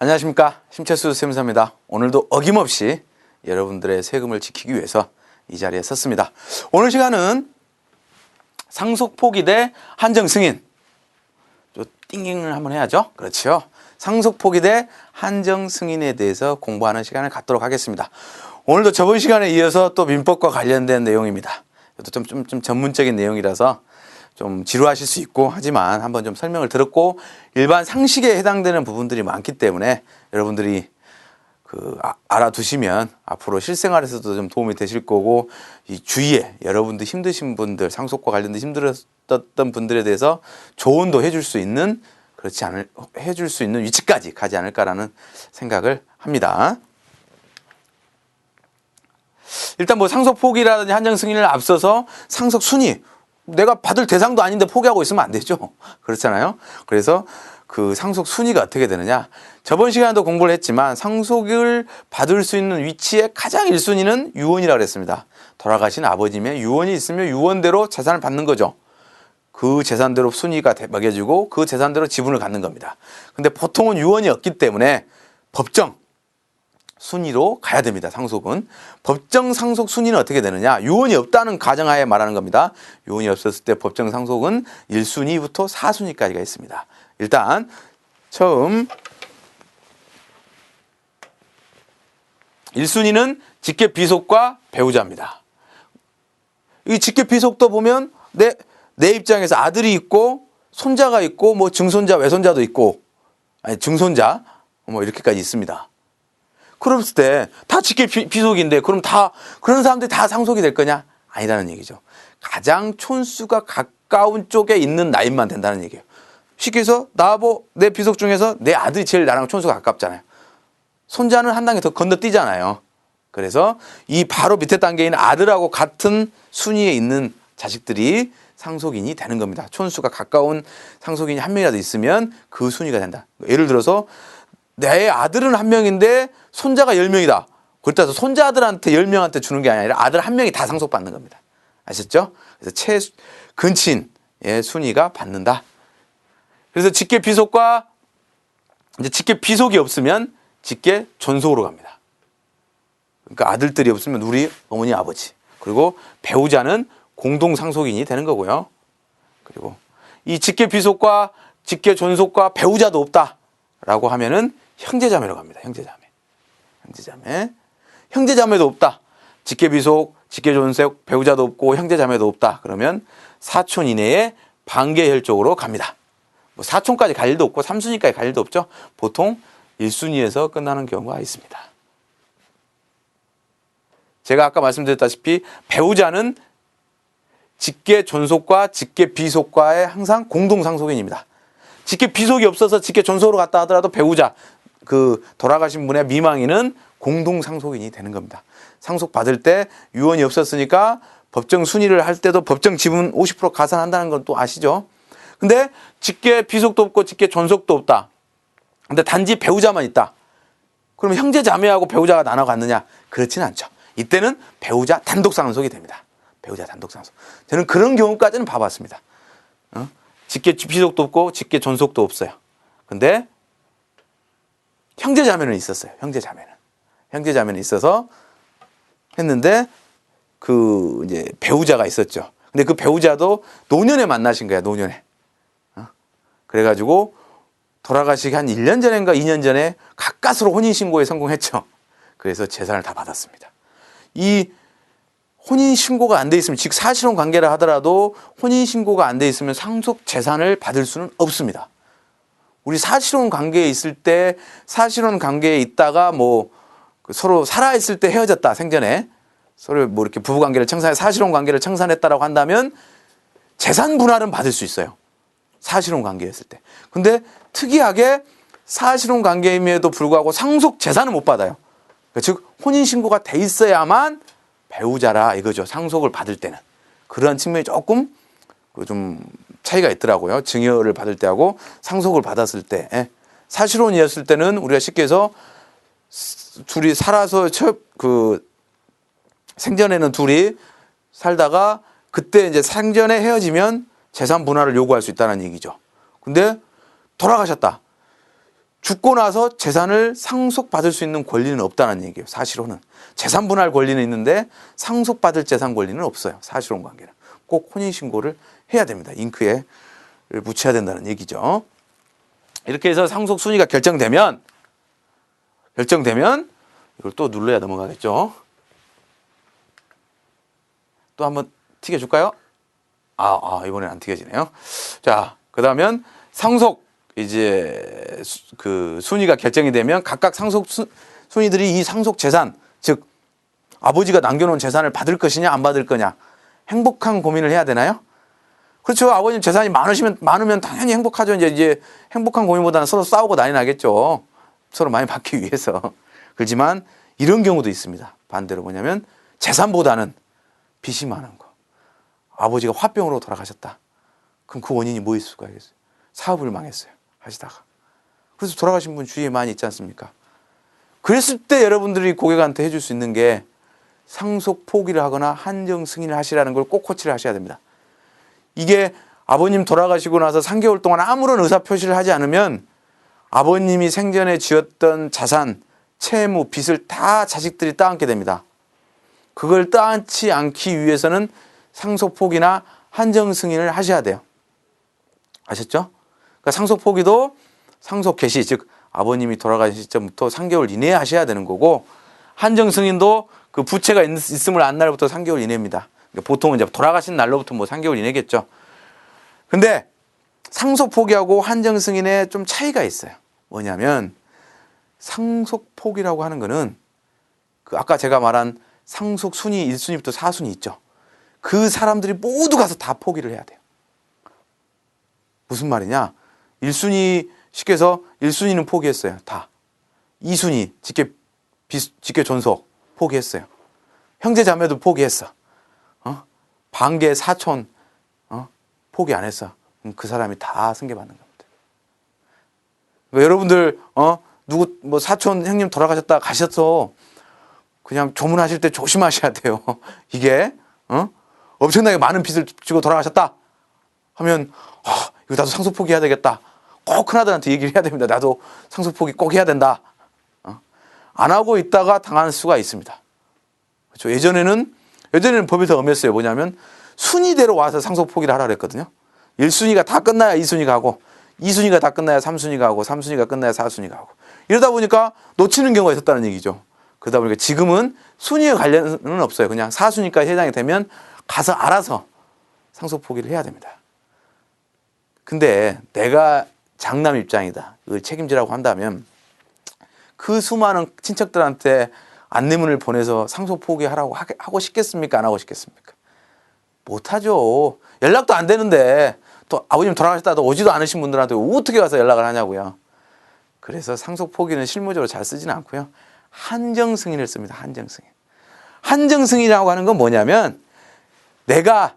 안녕하십니까, 심철수 세무사입니다. 오늘도 어김없이 여러분들의 세금을 지키기 위해서 이 자리에 섰습니다. 오늘 시간은 상속포기 대 한정승인. 좀 띵깅을 한번 해야죠. 그렇죠. 상속포기 대 한정승인에 대해서 공부하는 시간을 갖도록 하겠습니다. 오늘도 저번 시간에 이어서 또 민법과 관련된 내용입니다. 이것도 좀 전문적인 내용이라서 좀 지루하실 수 있고, 하지만 한번 좀 설명을 들었고 일반 상식에 해당되는 부분들이 많기 때문에 여러분들이 알아두시면 앞으로 실생활에서도 좀 도움이 되실 거고, 이 주위에 여러분들 힘드신 분들, 상속과 관련된 힘들었던 분들에 대해서 조언도 해줄 수 있는, 해줄 수 있는 위치까지 가지 않을까라는 생각을 합니다. 일단 뭐 상속 포기라든지 한정 승인을 앞서서 상속 순위, 내가 받을 대상도 아닌데 포기하고 있으면 안 되죠. 그렇잖아요. 그래서 그 상속 순위가 어떻게 되느냐. 저번 시간에도 공부를 했지만 상속을 받을 수 있는 위치의 가장 1순위는 유언이라고 그랬습니다. 돌아가신 아버님의 유언이 있으면 유언대로 재산을 받는 거죠. 그 재산대로 순위가 매겨지고 그 재산대로 지분을 갖는 겁니다. 근데 보통은 유언이 없기 때문에 법정 순위로 가야 됩니다. 상속은. 법정 상속 순위는 어떻게 되느냐. 유언이 없다는 가정하에 말하는 겁니다. 유언이 없었을 때 법정 상속은 1순위부터 4순위까지가 있습니다. 일단 처음 1순위는 직계 비속과 배우자입니다. 이 직계 비속도 보면 내 입장에서 아들이 있고 손자가 있고 뭐 증손자 외손자도 있고, 아니 증손자 뭐 이렇게까지 있습니다. 그랬을 때 다 직계 비속인데 그럼 다 그런 사람들이 다 상속이 될 거냐? 아니라는 얘기죠. 가장 촌수가 가까운 쪽에 있는 나이만 된다는 얘기예요. 쉽게 해서 내 비속 중에서 내 아들이 제일 나랑 촌수가 가깝잖아요. 손자는 한 단계 더 건너뛰잖아요. 그래서 이 바로 밑에 단계에 있는 아들하고 같은 순위에 있는 자식들이 상속인이 되는 겁니다. 촌수가 가까운 상속인이 한 명이라도 있으면 그 순위가 된다. 예를 들어서 내 아들은 한 명인데 손자가 10명이다. 그렇다고 손자 아들한테 10명한테 주는 게 아니라 아들 한 명이 다 상속받는 겁니다. 아셨죠? 그래서 근친의 순위가 받는다. 그래서 직계 비속과 이제 직계 비속이 없으면 직계 존속으로 갑니다. 그러니까 아들들이 없으면 우리 어머니 아버지, 그리고 배우자는 공동 상속인이 되는 거고요. 그리고 이 직계 비속과 직계 존속과 배우자도 없다라고 하면은 형제자매로 갑니다. 형제자매도 없다. 직계비속, 직계존속, 배우자도 없고 형제자매도 없다. 그러면 사촌 이내의 반계혈족으로 갑니다. 뭐 사촌까지 갈 일도 없고 3순위까지 갈 일도 없죠. 보통 1순위에서 끝나는 경우가 있습니다. 제가 아까 말씀드렸다시피 배우자는 직계존속과 직계비속과의 항상 공동상속인입니다. 직계비속이 없어서 직계존속으로 갔다 하더라도 배우자, 돌아가신 분의 미망인은 공동상속인이 되는 겁니다. 상속 받을 때 유언이 없었으니까 법정 순위를 할 때도 법정 지분 50% 가산한다는 건 또 아시죠? 근데 직계 비속도 없고 직계 존속도 없다. 근데 단지 배우자만 있다. 그럼 형제 자매하고 배우자가 나눠 갔느냐? 그렇지는 않죠. 이때는 배우자 단독 상속이 됩니다. 배우자 단독 상속. 저는 그런 경우까지는 봐봤습니다. 직계 비속도 없고 직계 존속도 없어요. 근데 형제자매는 있었어요. 형제자매는 있어서 했는데 이제 배우자가 있었죠. 근데 그 배우자도 노년에 만나신 거야, 노년에. 그래가지고 돌아가시기 한 1년 전인가 2년 전에 가까스로 혼인신고에 성공했죠. 그래서 재산을 다 받았습니다. 이 혼인신고가 안 돼 있으면, 즉 사실혼 관계를 하더라도 혼인신고가 안 돼 있으면 상속 재산을 받을 수는 없습니다. 우리 사실혼 관계에 있을 때, 사실혼 관계에 있다가 서로 살아있을 때 헤어졌다, 생전에. 서로 이렇게 부부관계를 사실혼 관계를 청산했다라고 한다면 재산 분할은 받을 수 있어요. 사실혼 관계였을 때. 근데 특이하게 사실혼 관계임에도 불구하고 상속 재산은 못 받아요. 즉, 혼인신고가 돼 있어야만 배우자라 이거죠. 상속을 받을 때는. 그러한 측면이 조금 좀 차이가 있더라고요. 증여를 받을 때하고 상속을 받았을 때. 사실혼이었을 때는 우리가 쉽게 해서 둘이 살아서 생전에는 둘이 살다가 그때 이제 생전에 헤어지면 재산 분할을 요구할 수 있다는 얘기죠. 근데 돌아가셨다. 죽고 나서 재산을 상속받을 수 있는 권리는 없다는 얘기예요. 사실혼은. 재산 분할 권리는 있는데 상속받을 재산 권리는 없어요. 사실혼 관계는. 꼭 혼인신고를 해야 됩니다. 잉크에 묻혀야 된다는 얘기죠. 이렇게 해서 상속 순위가 결정되면 이걸 또 눌러야 넘어가겠죠. 또 한번 튀겨줄까요? 이번엔 안 튀겨지네요. 자, 그 다음엔 상속 이제 그 순위가 결정이 되면 각각 상속 순위들이 이 상속 재산, 즉 아버지가 남겨놓은 재산을 받을 것이냐 안 받을 거냐 행복한 고민을 해야 되나요? 그렇죠. 아버님 재산이 많으면 당연히 행복하죠. 이제 행복한 고민보다는 서로 싸우고 난리 나겠죠. 서로 많이 받기 위해서. 그렇지만 이런 경우도 있습니다. 반대로 뭐냐면 재산보다는 빚이 많은 거. 아버지가 화병으로 돌아가셨다. 그럼 그 원인이 뭐일 수가 있겠어요? 사업을 망했어요. 하시다가. 그래서 돌아가신 분 주위에 많이 있지 않습니까? 그랬을 때 여러분들이 고객한테 해줄 수 있는 게 상속 포기를 하거나 한정 승인을 하시라는 걸 꼭 코치를 하셔야 됩니다. 이게 아버님 돌아가시고 나서 3개월 동안 아무런 의사표시를 하지 않으면 아버님이 생전에 쥐었던 자산, 채무, 빚을 다 자식들이 따앉게 됩니다. 그걸 따앉지 않기 위해서는 상속 포기나 한정 승인을 하셔야 돼요. 아셨죠? 그러니까 상속 포기도 상속 개시, 즉 아버님이 돌아가신 시점부터 3개월 이내에 하셔야 되는 거고, 한정 승인도 그 부채가 있음을 안 날부터 3개월 이내입니다. 그러니까 보통은 이제 돌아가신 날로부터 뭐 3개월 이내겠죠. 근데 상속 포기하고 한정 승인에 좀 차이가 있어요. 뭐냐면 상속 포기라고 하는 거는 그 아까 제가 말한 상속 순위 1순위부터 4순위 있죠. 그 사람들이 모두 가서 다 포기를 해야 돼요. 무슨 말이냐? 1순위 쉽게 해서 1순위는 포기했어요. 다. 2순위 직계 존속 포기했어요. 형제 자매도 포기했어. 반계 사촌 포기 안 했어. 그럼 그 사람이 다 승계받는 겁니다. 그러니까 여러분들 누구 뭐 사촌 형님 돌아가셨다 가셔서 그냥 조문하실 때 조심하셔야 돼요. 이게 엄청나게 많은 빚을 지고 돌아가셨다 하면 이거 나도 상속 포기해야 되겠다. 꼭 큰아들한테 얘기를 해야 됩니다. 나도 상속 포기 꼭 해야 된다. 안 하고 있다가 당하는 수가 있습니다. 그렇죠? 예전에는 법이 더 엄했어요. 뭐냐면 순위대로 와서 상속 포기를 하라 그랬거든요. 1순위가 다 끝나야 2순위가 하고, 2순위가 다 끝나야 3순위가 하고, 3순위가 끝나야 4순위가 하고. 이러다 보니까 놓치는 경우가 있었다는 얘기죠. 그러다 보니까 지금은 순위에 관련은 없어요. 그냥 4순위까지 해당이 되면 가서 알아서 상속 포기를 해야 됩니다. 근데 내가 장남 입장이다. 이걸 책임지라고 한다면 그 수많은 친척들한테 안내문을 보내서 상속 포기하라고 하고 싶겠습니까? 안 하고 싶겠습니까? 못하죠. 연락도 안 되는데 또 아버님 돌아가셨다도 오지도 않으신 분들한테 어떻게 가서 연락을 하냐고요. 그래서 상속 포기는 실무적으로 잘 쓰지는 않고요. 한정 승인을 씁니다. 한정 승인. 한정 승인이라고 하는 건 뭐냐면 내가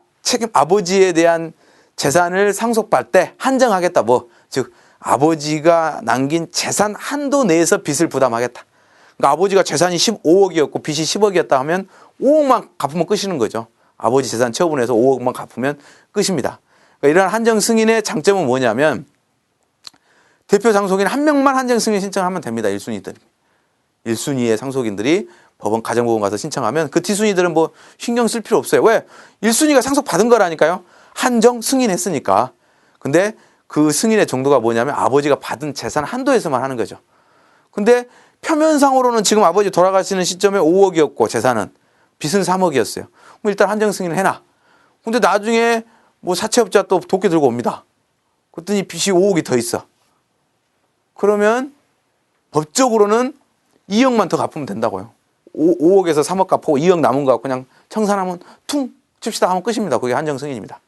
아버지에 대한 재산을 상속받을 때 한정하겠다. 즉 아버지가 남긴 재산 한도 내에서 빚을 부담하겠다. 그러니까 아버지가 재산이 15억이었고 빚이 10억이었다 하면 5억만 갚으면 끝이는 거죠. 아버지 재산 처분해서 5억만 갚으면 끝입니다. 그러니까 이런 한정 승인의 장점은 뭐냐면 대표 상속인 한 명만 한정 승인 신청하면 됩니다. 1순위들. 1순위의 상속인들이 가정법원 가서 신청하면 그 뒤순위들은 뭐 신경 쓸 필요 없어요. 왜? 1순위가 상속받은 거라니까요. 한정 승인했으니까. 근데 그 승인의 정도가 뭐냐면 아버지가 받은 재산 한도에서만 하는 거죠. 근데 표면상으로는 지금 아버지 돌아가시는 시점에 5억이었고 재산은 빚은 3억이었어요. 그럼 일단 한정 승인을 해놔. 근데 나중에 뭐 사채업자 또 도끼 들고 옵니다. 그랬더니 빚이 5억이 더 있어. 그러면 법적으로는 2억만 더 갚으면 된다고요. 5억에서 3억 갚고 2억 남은 거 그냥 청산하면 퉁 칩시다 하면 끝입니다. 그게 한정 승인입니다.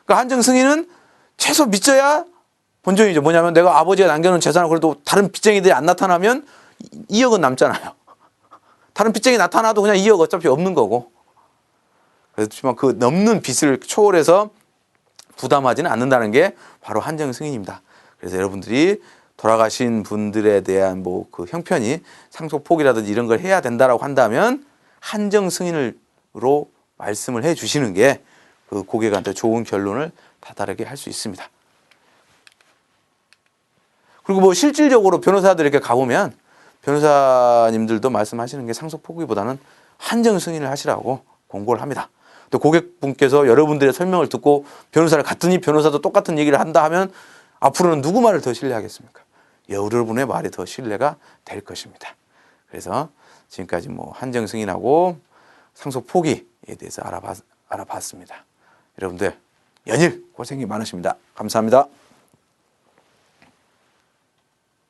그러니까 한정 승인은 최소 믿져야 본전이죠. 뭐냐면 내가 아버지가 남겨놓은 재산을 그래도 다른 빚쟁이들이 안 나타나면 2억은 남잖아요. 다른 빚쟁이 나타나도 그냥 2억 어차피 없는 거고. 그렇지만 그 넘는 빚을 초월해서 부담하지는 않는다는 게 바로 한정 승인입니다. 그래서 여러분들이 돌아가신 분들에 대한 뭐 그 형편이 상속 포기라든지 이런 걸 해야 된다라고 한다면 한정 승인으로 말씀을 해 주시는 게 그 고객한테 좋은 결론을 다다르게 할 수 있습니다. 그리고 뭐 실질적으로 변호사들 이렇게 가보면 변호사님들도 말씀하시는 게 상속 포기보다는 한정 승인을 하시라고 공고를 합니다. 또 고객분께서 여러분들의 설명을 듣고 변호사를 갔더니 변호사도 똑같은 얘기를 한다 하면 앞으로는 누구 말을 더 신뢰하겠습니까? 여러분의 말이 더 신뢰가 될 것입니다. 그래서 지금까지 뭐 한정 승인하고 상속 포기에 대해서 알아봤습니다. 여러분들 연일 고생이 많으십니다. 감사합니다.